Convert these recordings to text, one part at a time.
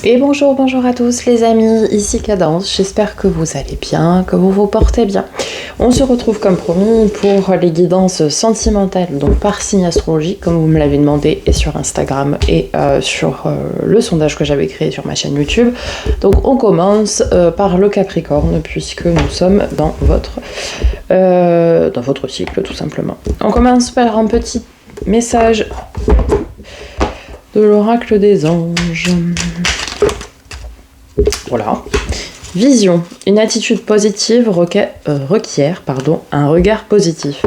Et bonjour, bonjour à tous les amis, ici Cadence, j'espère que vous allez bien, que vous vous portez bien. On se retrouve comme promis pour les guidances sentimentales, donc par signe astrologique, comme vous me l'avez demandé, et sur Instagram et sur le sondage que j'avais créé sur ma chaîne YouTube. Donc on commence par le Capricorne, puisque nous sommes dans votre cycle tout simplement. On commence par un petit message de l'oracle des anges. Voilà. Vision. Une attitude positive requiert un regard positif.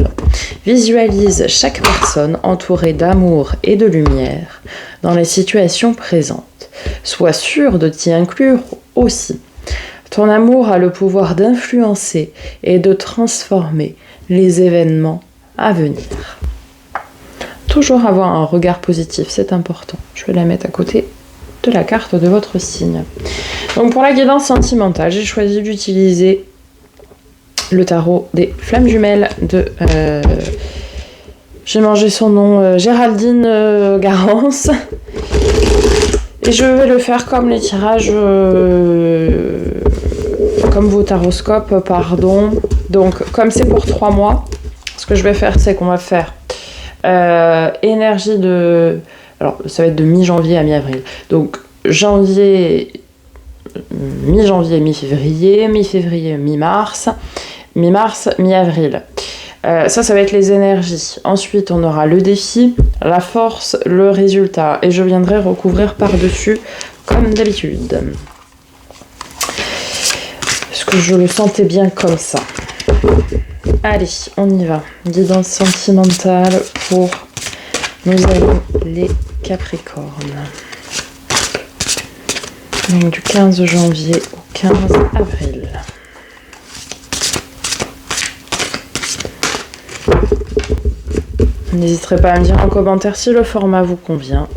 Visualise chaque personne entourée d'amour et de lumière dans les situations présentes. Sois sûr de t'y inclure aussi. Ton amour a le pouvoir d'influencer et de transformer les événements à venir. Toujours avoir un regard positif, c'est important. Je vais la mettre à côté de la carte de votre signe. Donc pour la guidance sentimentale, j'ai choisi d'utiliser le tarot des flammes jumelles de... j'ai mangé son nom, Géraldine Garance. Et je vais le faire comme les tirages... comme vos taroscopes, pardon. Donc comme c'est pour 3 mois, ce que je vais faire, c'est qu'on va faire énergie de... Alors, ça va être de mi-janvier à mi-avril. Donc, mi-janvier, mi-février, mi-février, mi-mars, mi-mars, mi-avril. Ça va être les énergies. Ensuite, on aura le défi, la force, le résultat. Et je viendrai recouvrir par-dessus, comme d'habitude. Parce que je le sentais bien comme ça. Allez, on y va. Guidance sentimentale pour nos amis les Capricornes. Donc du 15 janvier au 15 avril. N'hésiterez pas à me dire en commentaire si le format vous convient.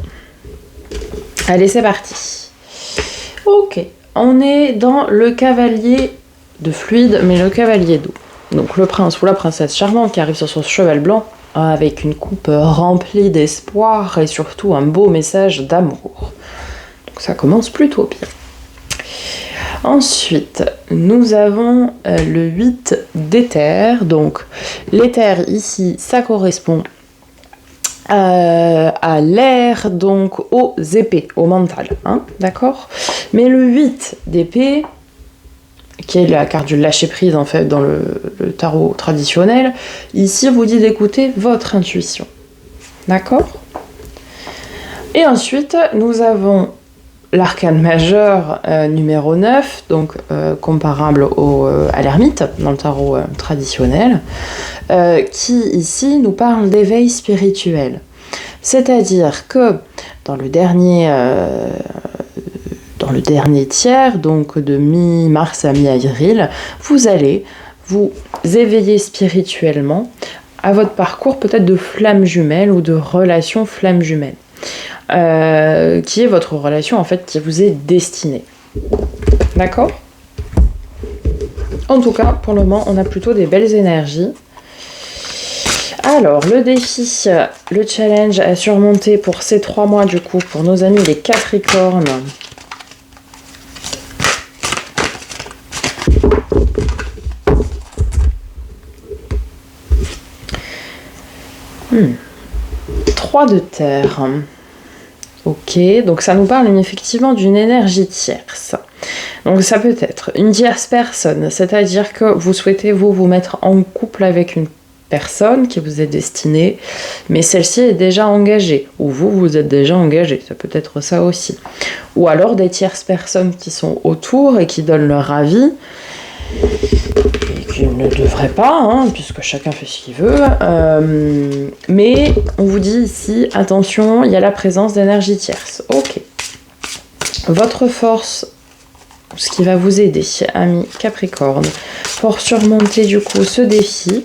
Allez, c'est parti. Ok, on est dans le cavalier de fluide, mais le cavalier d'eau. Donc le prince ou la princesse charmante qui arrive sur son cheval blanc avec une coupe remplie d'espoir et surtout un beau message d'amour. Donc ça commence plutôt bien. Ensuite, nous avons le 8 d'éther. Donc l'éther ici, ça correspond à l'air, donc aux épées, au mental. Hein, d'accord ? Mais le 8 d'épée, qui est la carte du lâcher-prise en fait dans le tarot traditionnel, ici vous dit d'écouter votre intuition. D'accord ? Et ensuite, nous avons l'arcane majeur numéro 9, donc comparable à l'ermite dans le tarot traditionnel, qui ici nous parle d'éveil spirituel. C'est-à-dire que dans le dernier tiers, donc de mi-mars à mi-avril, vous allez vous éveiller spirituellement à votre parcours peut-être de flamme jumelle ou de relation flamme jumelle, qui est votre relation en fait qui vous est destinée. D'accord ? En tout cas, pour le moment, on a plutôt des belles énergies. Alors, le défi, le challenge à surmonter pour ces 3 mois du coup, pour nos amis les Capricornes. Trois de terre. Ok, donc ça nous parle effectivement d'une énergie tierce. Donc ça peut être une tierce personne, c'est-à-dire que vous souhaitez vous mettre en couple avec une personne qui vous est destinée, mais celle-ci est déjà engagée, ou vous êtes déjà engagé, ça peut être ça aussi. Ou alors des tierces personnes qui sont autour et qui donnent leur avis, et qui ne devraient pas, hein, puisque chacun fait ce qu'il veut, mais on vous dit ici, attention, il y a la présence d'énergie tierce. Ok. Votre force, ce qui va vous aider, amis Capricorne, pour surmonter du coup ce défi,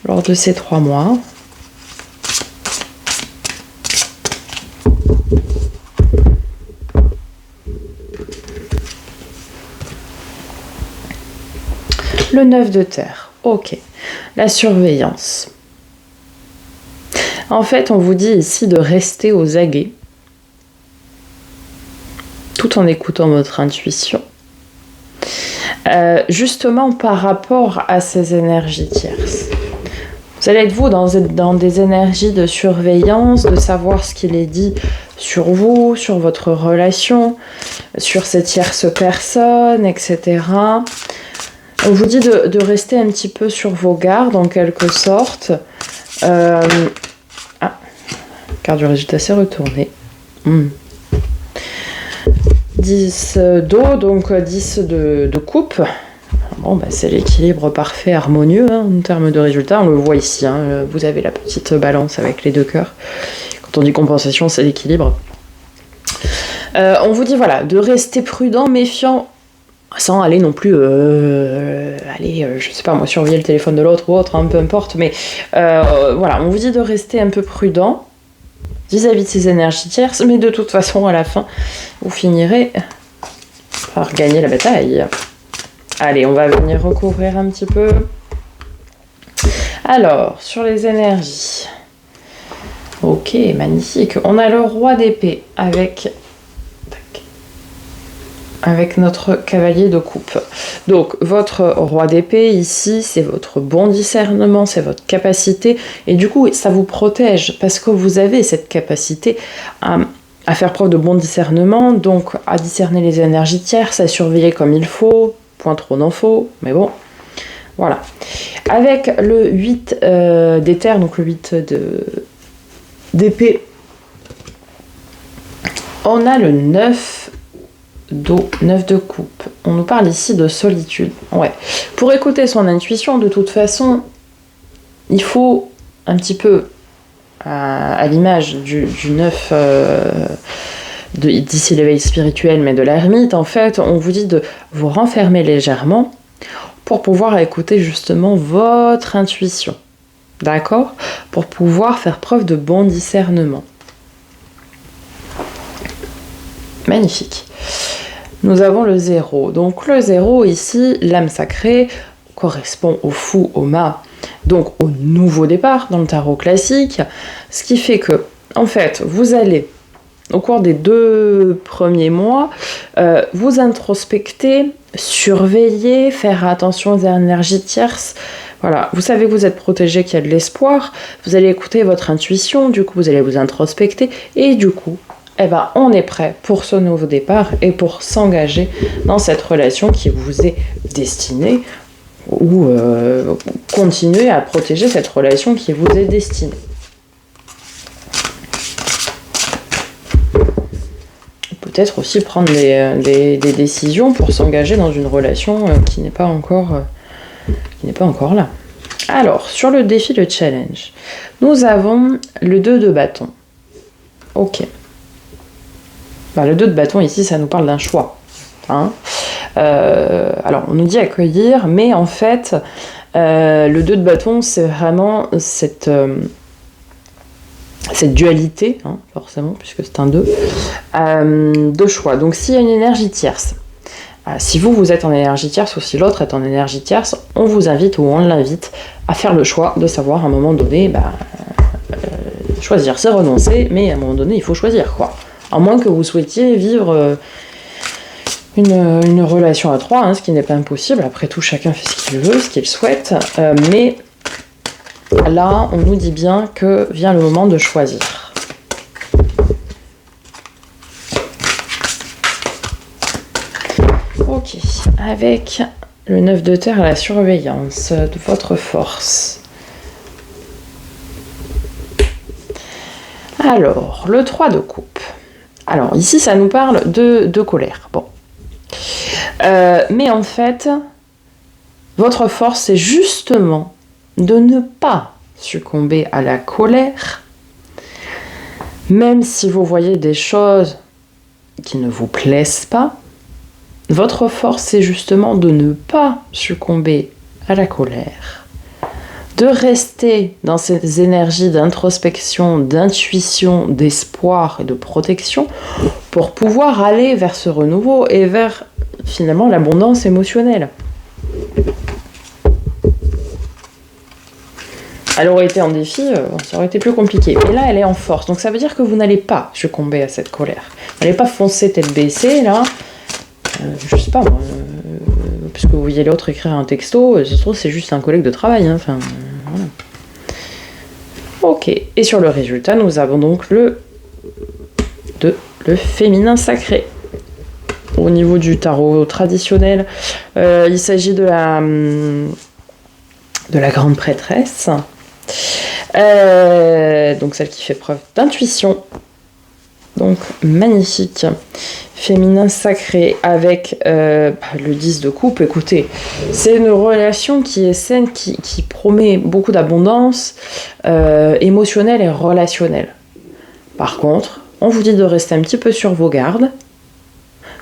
lors de ces 3 mois. Le 9 de terre, ok. La surveillance. En fait, on vous dit ici de rester aux aguets. tout en écoutant votre intuition. Justement par rapport à ces énergies tierces. Vous allez être vous dans des énergies de surveillance, de savoir ce qu'il est dit sur vous, sur votre relation, sur ces tierces personnes, etc. On vous dit de rester un petit peu sur vos gardes en quelque sorte. Carte du résultat s'est retournée. 10 d'eau, donc 10 de coupe. Bon, bah, c'est l'équilibre parfait, harmonieux en termes de résultats. On le voit ici. Vous avez la petite balance avec les 2 cœurs. Quand on dit compensation, c'est l'équilibre. On vous dit voilà, de rester prudent, méfiant, sans aller non plus, je sais pas moi, surveiller le téléphone de l'autre ou autre, peu importe. Mais voilà, on vous dit de rester un peu prudent vis-à-vis de ces énergies tierces, mais de toute façon, à la fin, vous finirez par gagner la bataille. Allez, on va venir recouvrir un petit peu. Alors, sur les énergies. Ok, magnifique. On a le roi d'épée avec notre cavalier de coupe. Donc, votre roi d'épée, ici, c'est votre bon discernement, c'est votre capacité. Et du coup, ça vous protège parce que vous avez cette capacité à faire preuve de bon discernement, donc à discerner les énergies tierces, à surveiller comme il faut, point trop d'infos, mais bon, voilà. Avec le 8 d'éther, donc le 8 d'épée, on a le 9 d'eau, 9 de coupe. On nous parle ici de solitude. Ouais. Pour écouter son intuition, de toute façon, il faut un petit peu, à l'image du 9 d'ici l'éveil spirituel, mais de l'ermite, en fait, on vous dit de vous renfermer légèrement pour pouvoir écouter justement votre intuition. D'accord ? Pour pouvoir faire preuve de bon discernement. Magnifique. Nous avons le 0. Donc le 0 ici, l'âme sacrée, correspond au fou, au mât, donc au nouveau départ dans le tarot classique. Ce qui fait que, en fait, vous allez, au cours des 2 premiers mois, vous introspecter, surveiller, faire attention aux énergies tierces. Voilà, vous savez que vous êtes protégé, qu'il y a de l'espoir. Vous allez écouter votre intuition, du coup vous allez vous introspecter et du coup, on est prêt pour ce nouveau départ et pour s'engager dans cette relation qui vous est destinée ou continuer à protéger cette relation qui vous est destinée. Peut-être aussi prendre des décisions pour s'engager dans une relation qui n'est pas encore là. Alors, sur le défi, le challenge, nous avons le 2 de bâton. Ok. Le 2 de bâton, ici, ça nous parle d'un choix. Alors, on nous dit accueillir, mais en fait, le 2 de bâton, c'est vraiment cette dualité, forcément, puisque c'est un 2, de choix. Donc, s'il y a une énergie tierce, si vous êtes en énergie tierce ou si l'autre est en énergie tierce, on vous invite ou on l'invite à faire le choix de savoir à un moment donné, choisir, c'est renoncer, mais à un moment donné, il faut choisir, quoi. À moins que vous souhaitiez vivre une relation à 3, ce qui n'est pas impossible. Après tout, chacun fait ce qu'il veut, ce qu'il souhaite. Mais là, on nous dit bien que vient le moment de choisir. Ok, avec le 9 de terre à la surveillance de votre force. Alors, le 3 de coupe. Alors, ici, ça nous parle de colère. Bon. Mais en fait, votre force, c'est justement de ne pas succomber à la colère, même si vous voyez des choses qui ne vous plaisent pas. Votre force, c'est justement de ne pas succomber à la colère, de rester dans ces énergies d'introspection, d'intuition, d'espoir et de protection pour pouvoir aller vers ce renouveau et vers finalement l'abondance émotionnelle. Elle aurait été en défi, ça aurait été plus compliqué. Mais là, elle est en force. Donc ça veut dire que vous n'allez pas succomber à cette colère. Vous n'allez pas foncer tête baissée, là. Je sais pas, moi. Parce que vous voyez l'autre écrire un texto, ça se trouve, c'est juste un collègue de travail. Hein. Enfin, voilà. Ok. Et sur le résultat, nous avons donc le féminin sacré. Au niveau du tarot traditionnel, il s'agit de la grande prêtresse. Donc celle qui fait preuve d'intuition. Donc magnifique. Féminin sacré avec le 10 de coupe. Écoutez, c'est une relation qui est saine, qui promet beaucoup d'abondance émotionnelle et relationnelle. Par contre, on vous dit de rester un petit peu sur vos gardes,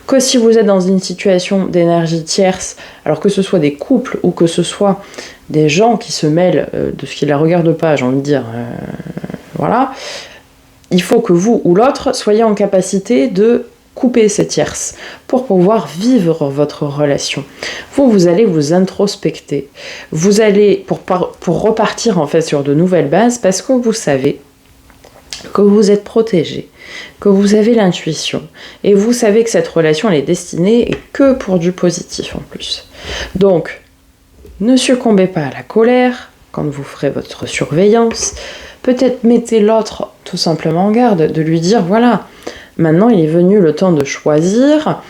que si vous êtes dans une situation d'énergie tierce, alors que ce soit des couples ou que ce soit des gens qui se mêlent de ce qui ne la regarde pas, j'ai envie de dire, voilà, il faut que vous ou l'autre soyez en capacité de couper ces tierces pour pouvoir vivre votre relation. Vous allez vous introspecter, vous allez pour repartir en fait sur de nouvelles bases, parce que vous savez que vous êtes protégé, que vous avez l'intuition, et vous savez que cette relation elle est destinée et que pour du positif en plus. Donc, ne succombez pas à la colère quand vous ferez votre surveillance. Peut-être mettez l'autre tout simplement en garde, de lui dire voilà, maintenant il est venu le temps de choisir,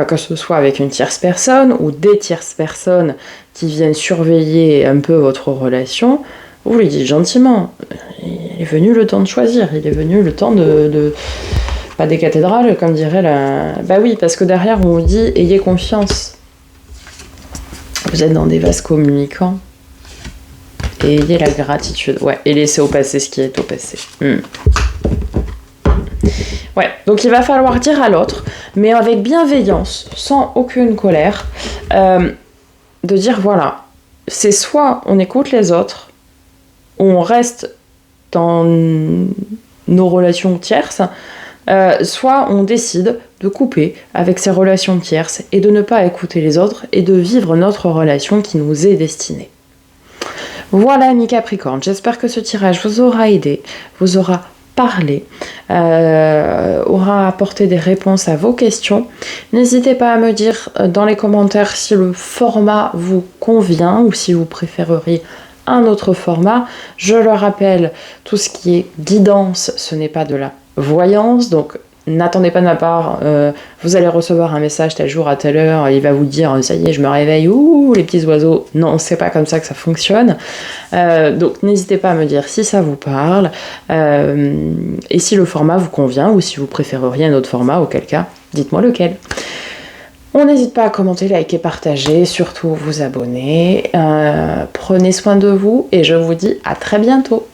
que ce soit avec une tierce personne ou des tierces personnes qui viennent surveiller un peu votre relation. Vous lui dites gentiment, il est venu le temps de choisir, il est venu le temps pas des cathédrales, comme dirait la... Bah oui, parce que derrière, on vous dit, ayez confiance. Vous êtes dans des vases communicants. Et ayez la gratitude. Ouais, et laissez au passé ce qui est au passé. Ouais, donc il va falloir dire à l'autre, mais avec bienveillance, sans aucune colère, de dire, voilà, c'est soit on écoute les autres, on reste dans nos relations tierces, soit on décide de couper avec ces relations tierces et de ne pas écouter les autres et de vivre notre relation qui nous est destinée. Voilà, amis Capricorne, j'espère que ce tirage vous aura aidé, vous aura parlé, aura apporté des réponses à vos questions. N'hésitez pas à me dire dans les commentaires si le format vous convient ou si vous préféreriez un autre format. Je le rappelle, tout ce qui est guidance, ce n'est pas de la voyance, donc n'attendez pas de ma part, vous allez recevoir un message tel jour à telle heure, il va vous dire ça y est je me réveille, ouh les petits oiseaux. Non, c'est pas comme ça que ça fonctionne. Donc n'hésitez pas à me dire si ça vous parle et si le format vous convient ou si vous préféreriez un autre format, auquel cas dites-moi lequel. On n'hésite pas à commenter, liker, partager, surtout vous abonner. Prenez soin de vous et je vous dis à très bientôt.